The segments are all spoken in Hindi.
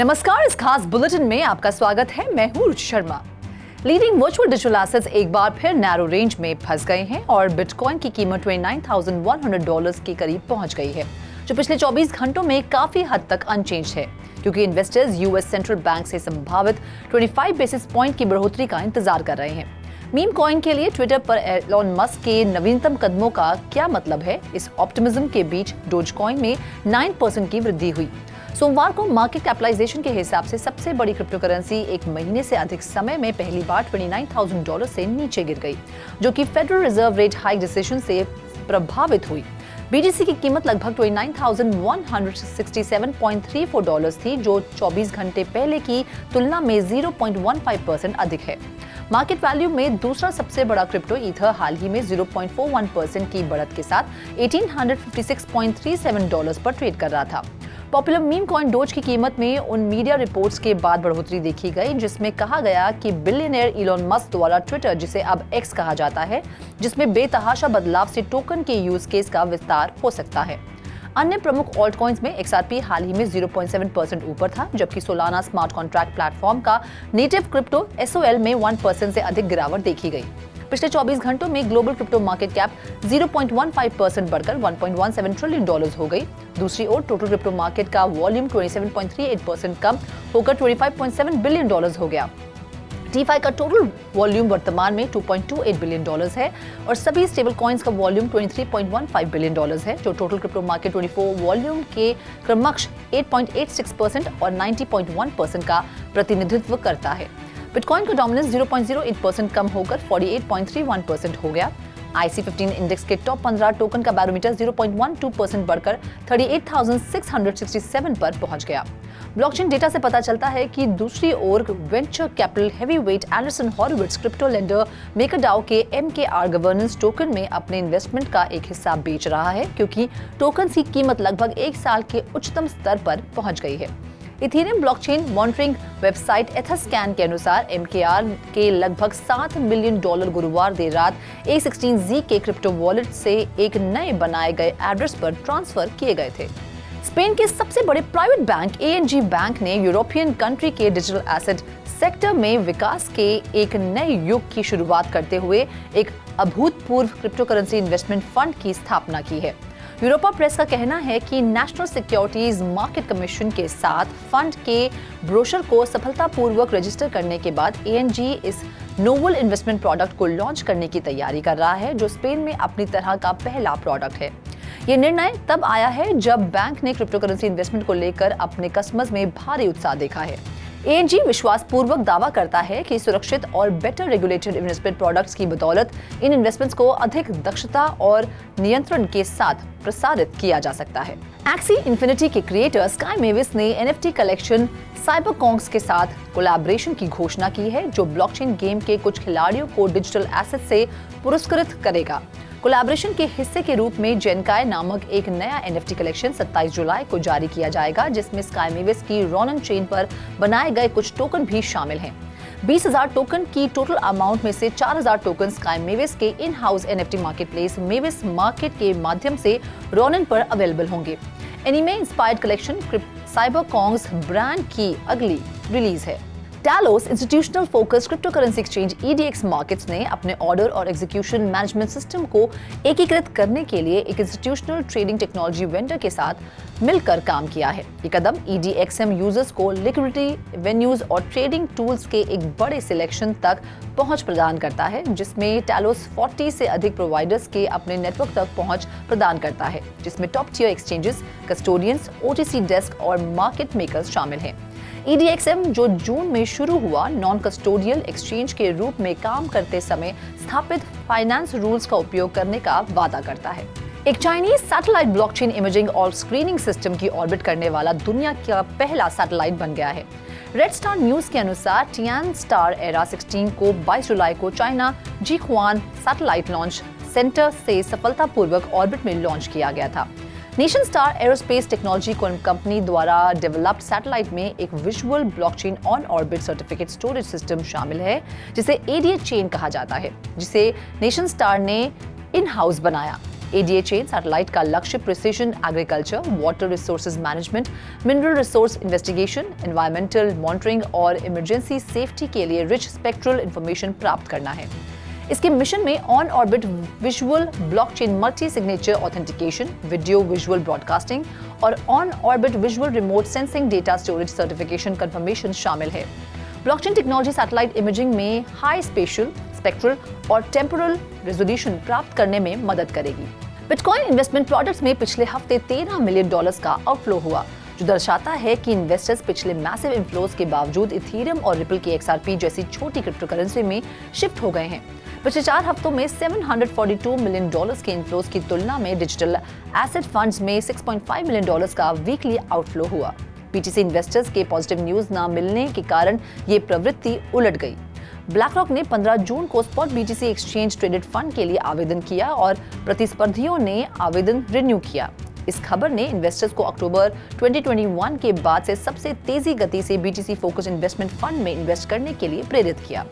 नमस्कार, इस खास बुलेटिन में आपका स्वागत है। मैं हूं Ruchi Sharma. Leading virtual digital assets एक बार फिर नैरो रेंज में फंस गए हैं और बिटकॉइन की कीमत $29,100 के करीब पहुंच गई है, जो पिछले 24 घंटों में काफी हद तक अनचेंज है, क्योंकि इन्वेस्टर्स यूएस सेंट्रल बैंक से संभावित 25 बेसिस पॉइंट की बढ़ोतरी का इंतजार कर रहे हैं। मीम कॉइन के लिए ट्विटर पर एलोन मस्क के नवीनतम कदमों का क्या मतलब है? इस ऑप्टिमिज्म के बीच डोज कॉइन में 9% की वृद्धि हुई। सोमवार को मार्केट कैपिटलाइजेशन के हिसाब से सबसे बड़ी क्रिप्टो करेंसी एक महीने से अधिक समय में पहली बार $29,000 से नीचे गिर गई, जो कि federal reserve rate hike decision से प्रभावित हुई। बीटीसी की कीमत लगभग $29,167.34 थी, जो 24 घंटे पहले की तुलना में 0.15% अधिक है। मार्केट वैल्यू में दूसरा सबसे बड़ा क्रिप्टो ईथर हाल ही में 0.41% की बढ़त के साथ $1,856.37 पर ट्रेड कर रहा था। पॉपुलर मीम कॉइन डोज की कीमत में उन मीडिया रिपोर्ट्स के बाद बढ़ोतरी देखी गई जिसमें कहा गया कि बिलियनियर इलॉन मस्क द्वारा ट्विटर, जिसे अब एक्स कहा जाता है, जिसमें बेतहाशा बदलाव से टोकन के यूज केस का विस्तार हो सकता है। अन्य प्रमुख ऑल्ट कॉइन्स में XRP हाल ही में 0.7% ऊपर था, जबकि सोलाना स्मार्ट कॉन्ट्रैक्ट प्लेटफॉर्म का नेटिव क्रिप्टो SOL में 1% से अधिक गिरावट देखी गई। पिछले 24 घंटों में ग्लोबल क्रिप्टो मार्केट कैप 0.15% बढ़कर $1.17 ट्रिलियन हो गई। दूसरी ओर टोटल क्रिप्टो मार्केट का वॉल्यूम 27.38% कम होकर $25.7 बिलियन हो गया। DeFi का टोटल वॉल्यूम वर्तमान में $2.28 बिलियन है और सभी स्टेबल कॉइन्स का वॉल्यूम $23.15 बिलियन है, जो टोटल क्रिप्टो मार्केट 24 वॉल्यूम के क्रमश 8.86% और 90.1% का प्रतिनिधित्व करता है। बिटकॉइन का डोमिनेंस 0.08% कम होकर 48.31% हो गया। IC15 इंडेक्स के टॉप 15 टोकन का बैरोमीटर 0.12% बढ़कर 38,667 पर पहुंच गया। ब्लॉकचेन डेटा से पता चलता है कि दूसरी ओर venture capital heavyweight Andreessen Horowitz crypto lender MakerDAO के MKR गवर्नेंस टोकन में अपने इन्वेस्टमेंट का एक हिस्सा बेच रहा है, क्योंकि टोकन की कीमत लगभग 1 साल के उच्चतम स्तर पर पहुंच गई है। इथेरियम ब्लॉकचेन मॉनिटरिंग वेबसाइट एथस्कैन के अनुसार MKR के लगभग $7 मिलियन गुरुवार देर रात A16Z के क्रिप्टो वॉलेट से एक नए बनाए गए एड्रेस पर ट्रांसफर किए गए थे। स्पेन के सबसे बड़े प्राइवेट बैंक ANG बैंक ने यूरोपियन कंट्री के डिजिटल एसेट सेक्टर में विकास के एक नए युग की शुरुआत करते हुए एक अभूतपूर्व क्रिप्टो करेंसी इन्वेस्टमेंट फंड की स्थापना की है। यूरोपा प्रेस का कहना है कि नेशनल सिक्योरिटीज मार्केट कमीशन के साथ फंड के ब्रोशर को सफलतापूर्वक रजिस्टर करने के बाद ANG इस नोवेल इन्वेस्टमेंट प्रोडक्ट को लॉन्च करने की तैयारी कर रहा है, जो स्पेन में अपनी तरह का पहला प्रोडक्ट है। ये निर्णय तब आया है जब बैंक ने क्रिप्टो करेंसी इन्वेस्टमेंट को लेकर अपने कस्टमर्स में भारी उत्साह देखा है। ANG विश्वासपूर्वक दावा करता है कि सुरक्षित और बेटर रेगुलेटेड इन्वेस्टमेंट प्रोडक्ट्स की बदौलत इन इन्वेस्टमेंट्स को अधिक दक्षता और नियंत्रण के साथ प्रसारित किया जा सकता है। एक्सी इन्फिनिटी के क्रिएटर स्काई मेविस ने NFT कलेक्शन साइबरकॉन्ग्स के साथ कोलैबोरेशन की घोषणा की है, जो ब्लॉकचेन गेम के कुछ खिलाड़ियों को डिजिटल एसेट से पुरस्कृत करेगा। कोलैबोरेशन के हिस्से के रूप में जेनकाई नामक एक नया NFT कलेक्शन 27 जुलाई को जारी किया जाएगा, जिसमें स्काई मेविस की रॉनन चेन पर बनाए गए कुछ टोकन भी शामिल हैं। 20,000 टोकन की टोटल अमाउंट में से 4,000 टोकन स्काई मेविस के in house NFT marketplace Mavis market के माध्यम से रॉनन पर अवेलेबल होंगे। एनीमे इंस्पायर्ड कलेक्शन साइबरकॉन्ग्स ब्रांड की अगली रिलीज है। Talos institutional focus crypto currency exchange EDX markets ने अपने ऑर्डर और एग्जीक्यूशन मैनेजमेंट सिस्टम को एकीकृत करने के लिए एक इंस्टीट्यूशनल ट्रेडिंग टेक्नोलॉजी वेंडर के साथ मिलकर काम किया है। ये कदम EDXM यूजर्स को लिक्विडिटी वेन्यूज और ट्रेडिंग टूल्स के एक बड़े सिलेक्शन तक पहुंच प्रदान करता है, जिसमें टैलोस 40 से अधिक प्रोवाइडर्स के अपने नेटवर्क तक पहुंच प्रदान करता है, जिसमें top tier exchanges, custodians, OTC desk और मार्केट मेकर्स शामिल हैं। EDXM, जो जून में शुरू हुआ, नॉन कस्टोडियल एक्सचेंज के रूप में काम करते समय स्थापित फाइनेंस रूल्स का उपयोग करने का वादा करता है। एक चाइनीज सैटेलाइट ब्लॉकचेन इमेजिंग और स्क्रीनिंग सिस्टम की ऑर्बिट करने वाला दुनिया का पहला सैटेलाइट बन गया है। रेड स्टार न्यूज के अनुसार टियान स्टार एरा 16 को 22 जुलाई को चाइना जिक्वान सैटेलाइट लॉन्च सेंटर से सफलतापूर्वक ऑर्बिट में लॉन्च किया गया था। Nation star aerospace technology company द्वारा डेवलप्ड सैटेलाइट में एक visual blockchain on orbit certificate storage system शामिल है, जिसे ADA चेन कहा जाता है, जिसे नेशन स्टार ने इन हाउस बनाया। ADA चेन सैटेलाइट का लक्ष्य precision agriculture, water resources management, mineral resource investigation, environmental monitoring और इमरजेंसी सेफ्टी के लिए रिच स्पेक्ट्रल इंफॉर्मेशन प्राप्त करना है। इसके मिशन में on orbit visual blockchain multi signature authentication, video visual broadcasting और on orbit visual remote sensing data storage certification confirmation शामिल है। ब्लॉकचेन टेक्नोलॉजी सैटेलाइट इमेजिंग में हाई स्पेशल, स्पेक्ट्रल और टेम्पोरल रेजोल्यूशन प्राप्त करने में मदद करेगी। बिटकॉइन इन्वेस्टमेंट प्रोडक्ट्स में पिछले हफ्ते $13 मिलियन का आउटफ्लो हुआ, जो दर्शाता है कि इन्वेस्टर्स पिछले मैसिव इन्फ्लोज के बावजूद इथेरियम और रिपल की XRP जैसी छोटी क्रिप्टो करेंसी में शिफ्ट हो गए हैं। पिछले 4 हफ्तों में $742 मिलियन के इन्फ्लोज की तुलना में डिजिटल एसेट फंड्स में $6.5 मिलियन का वीकली आउटफ्लो हुआ। BTC इन्वेस्टर्स के पॉजिटिव न्यूज न मिलने के कारण ये प्रवृत्ति उलट गई। ब्लैकरॉक ने 15 जून को spot BTC exchange traded fund के लिए आवेदन किया और प्रतिस्पर्धियों ने आवेदन रिन्यू किया। इस खबर ने इन्वेस्टर्स को अक्टूबर 2021 के बाद से सबसे तेजी गति से BTC फोकस इन्वेस्टमेंट फंड में इन्वेस्ट करने के लिए प्रेरित किया।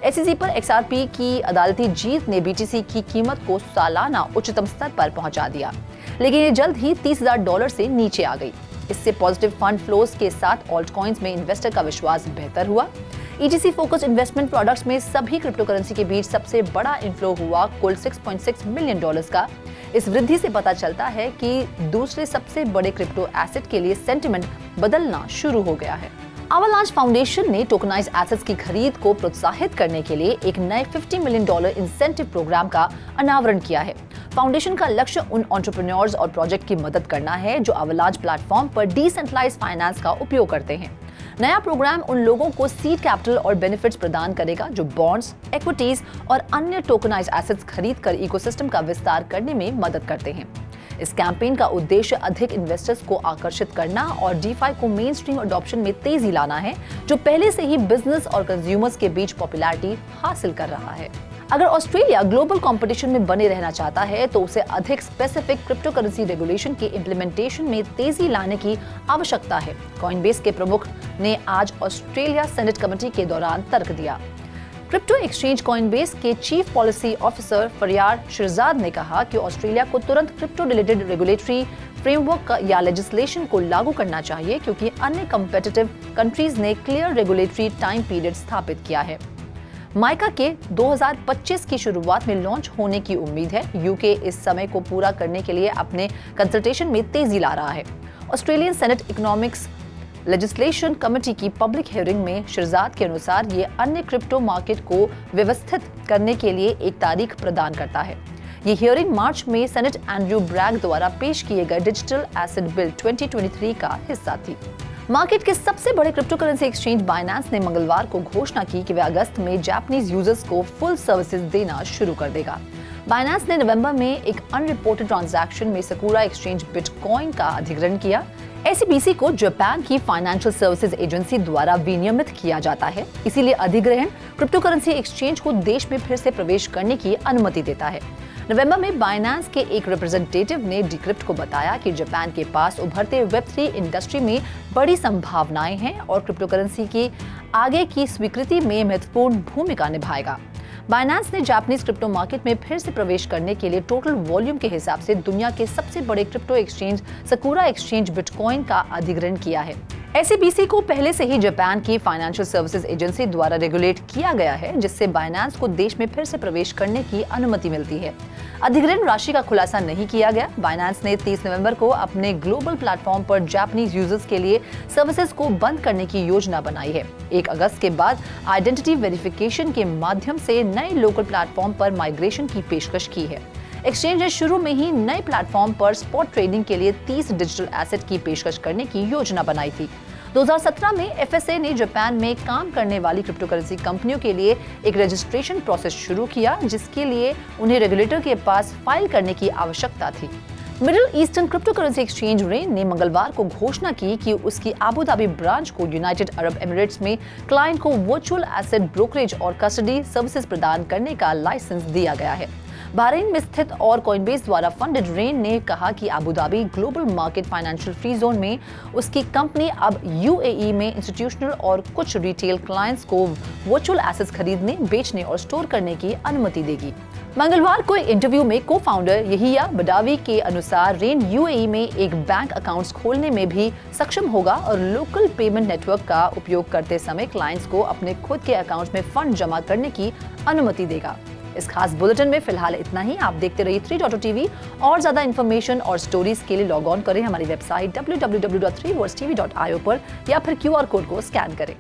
SEC पर XRP की अदालती जीत ने BTC की कीमत को सालाना उच्चतम स्तर पर पहुंचा दिया, लेकिन ये जल्द ही $30,000 से नीचे आ गई। इससे पॉजिटिव फंड फ्लोज के साथ ऑल्ट कॉइन्स में इन्वेस्टर का विश्वास बेहतर हुआ। ETC फोकस इन्वेस्टमेंट प्रोडक्ट्स में सभी क्रिप्टो करेंसी के बीच सबसे बड़ा इन्फ्लो हुआ, कुल $6.6 मिलियन का। इस वृद्धि से पता चलता है कि दूसरे सबसे बड़े क्रिप्टो एसेट के लिए सेंटिमेंट बदलना शुरू हो गया है। अवालांच फाउंडेशन ने टोकनाइज्ड एसेट्स की खरीद को प्रोत्साहित करने के लिए एक नए $50 मिलियन इंसेंटिव प्रोग्राम का अनावरण किया है। फाउंडेशन का लक्ष्य उन एंटरप्रेन्योर्स और प्रोजेक्ट की मदद करना है जो अवालांच प्लेटफॉर्म पर डिसेंट्रलाइज्ड फाइनेंस का उपयोग करते हैं। नया प्रोग्राम उन लोगों को सीड कैपिटल और बेनिफिट्स प्रदान करेगा जो बॉन्ड्स, इक्विटीज और अन्य टोकनाइज्ड एसेट्स खरीदकर इकोसिस्टम का विस्तार करने में मदद करते हैं। इस कैंपेन का उद्देश्य अधिक इन्वेस्टर्स को आकर्षित करना और DeFi को मेन स्ट्रीम अडॉप्शन में तेजी लाना है, जो पहले से ही बिजनेस और कंज्यूमर्स के बीच पॉपुलैरिटी हासिल कर रहा है। अगर ऑस्ट्रेलिया ग्लोबल कंपटीशन में बने रहना चाहता है तो उसे अधिक स्पेसिफिक क्रिप्टो करेंसी रेगुलेशन के इम्प्लीमेंटेशन में तेजी लाने की आवश्यकता है, कॉइनबेस के प्रमुख ने आज ऑस्ट्रेलिया सेनेट कमेटी के दौरान तर्क दिया। क्रिप्टो एक्सचेंज कॉइनबेस के चीफ पॉलिसी ऑफिसर फरियार शिरजाद ने कहा कि ऑस्ट्रेलिया को तुरंत क्रिप्टो रिलेटेड रेगुलेटरी फ्रेमवर्क या लेजिस्लेशन को लागू करना चाहिए, क्योंकि अन्य कम्पिटिटिव कंट्रीज ने क्लियर रेगुलेटरी टाइम पीरियड स्थापित किया है। माइका के 2025 की शुरुआत में लॉन्च होने की उम्मीद है। यूके इस समय को पूरा करने के लिए अपने कंसल्टेशन में तेजी ला रहा है। Australian senate economics legislation committee की पब्लिक हियरिंग में शिरजाद के अनुसार ये अन्य क्रिप्टो मार्केट को व्यवस्थित करने के लिए एक तारीख प्रदान करता है। ये हियरिंग मार्च में सेनेट एंड्रयू ब्रैग द्वारा पेश किए गए डिजिटल एसेट बिल 2023 का हिस्सा थी। मार्केट के सबसे बड़े क्रिप्टो करेंसी एक्सचेंज बाइनेंस ने मंगलवार को घोषणा की कि वे अगस्त में जापानीज यूजर्स को फुल सर्विसेज देना शुरू कर देगा। बाइनेंस ने नवंबर में एक अनरिपोर्टेड ट्रांजैक्शन में सकूरा एक्सचेंज बिटकॉइन का अधिग्रहण किया। SEBC को जापान की फाइनेंशियल सर्विसेज एजेंसी द्वारा विनियमित किया जाता है, इसीलिए अधिग्रहण क्रिप्टो करेंसी एक्सचेंज को देश में फिर से प्रवेश करने की अनुमति देता है। नवंबर में बाइनेंस के एक रिप्रेजेंटेटिव ने डिक्रिप्ट को बताया कि जापान के पास उभरते Web3 इंडस्ट्री में बड़ी संभावनाएं हैं और क्रिप्टो करेंसी की आगे की स्वीकृति में महत्वपूर्ण भूमिका निभाएगा। बाइनेंस ने जापानीज क्रिप्टो मार्केट में फिर से प्रवेश करने के लिए टोटल वॉल्यूम के हिसाब से दुनिया के सबसे बड़े क्रिप्टो एक्सचेंज सकूरा एक्सचेंज बिटकॉइन का अधिग्रहण किया है। SEBC को पहले से ही जापान की फाइनेंशियल सर्विसेज एजेंसी द्वारा रेगुलेट किया गया है, जिससे बाइनेंस को देश में फिर से प्रवेश करने की अनुमति मिलती है। अधिग्रहण राशि का खुलासा नहीं किया गया। बाइनेंस ने 30 नवंबर को अपने ग्लोबल प्लेटफॉर्म पर जापानीज यूजर्स के लिए सर्विसेज को बंद करने की योजना बनाई है। 1 अगस्त के बाद आइडेंटिटी वेरिफिकेशन के माध्यम से नए लोकल प्लेटफॉर्म पर माइग्रेशन की पेशकश की है। एक्सचेंज ने शुरू में ही नए प्लेटफॉर्म पर स्पॉट ट्रेडिंग के लिए 30 डिजिटल एसेट की पेशकश करने की योजना बनाई थी। 2017 में FSA ने जापान में काम करने वाली क्रिप्टो करेंसी कंपनियों के लिए एक रजिस्ट्रेशन प्रोसेस शुरू किया, जिसके लिए उन्हें रेगुलेटर के पास फाइल करने की आवश्यकता थी। Middle eastern crypto currency exchange rain ने मंगलवार को घोषणा की कि उसकी अबू धाबी ब्रांच को यूनाइटेड अरब एमिरेट्स में क्लाइंट को वर्चुअल एसेट ब्रोकरेज और कस्टडी सर्विसेज प्रदान करने का लाइसेंस दिया गया है। बहरीन में स्थित और कॉइनबेस द्वारा फंडेड रेन ने कहा कि Abu Dhabi global market financial free zone में उसकी कंपनी अब UAE में इंस्टीट्यूशनल और कुछ रिटेल क्लाइंट्स को वर्चुअल एसेट्स खरीदने, बेचने और स्टोर करने की अनुमति देगी। मंगलवार को एक इंटरव्यू में को फाउंडर यहिया बदावी के अनुसार रेन यूएई में एक बैंक अकाउंट्स खोलने में भी सक्षम होगा और लोकल पेमेंट नेटवर्क का उपयोग करते समय क्लाइंट्स को अपने खुद के अकाउंट्स में फंड जमा करने की अनुमति देगा। इस खास बुलेटिन में फिलहाल इतना ही। आप देखते रहिए 3.2 और ज्यादा इन्फॉर्मेशन और स्टोरीज के लिए लॉग ऑन करें हमारी वेबसाइट www.3worldstv.io पर या फिर QR कोड को स्कैन करें।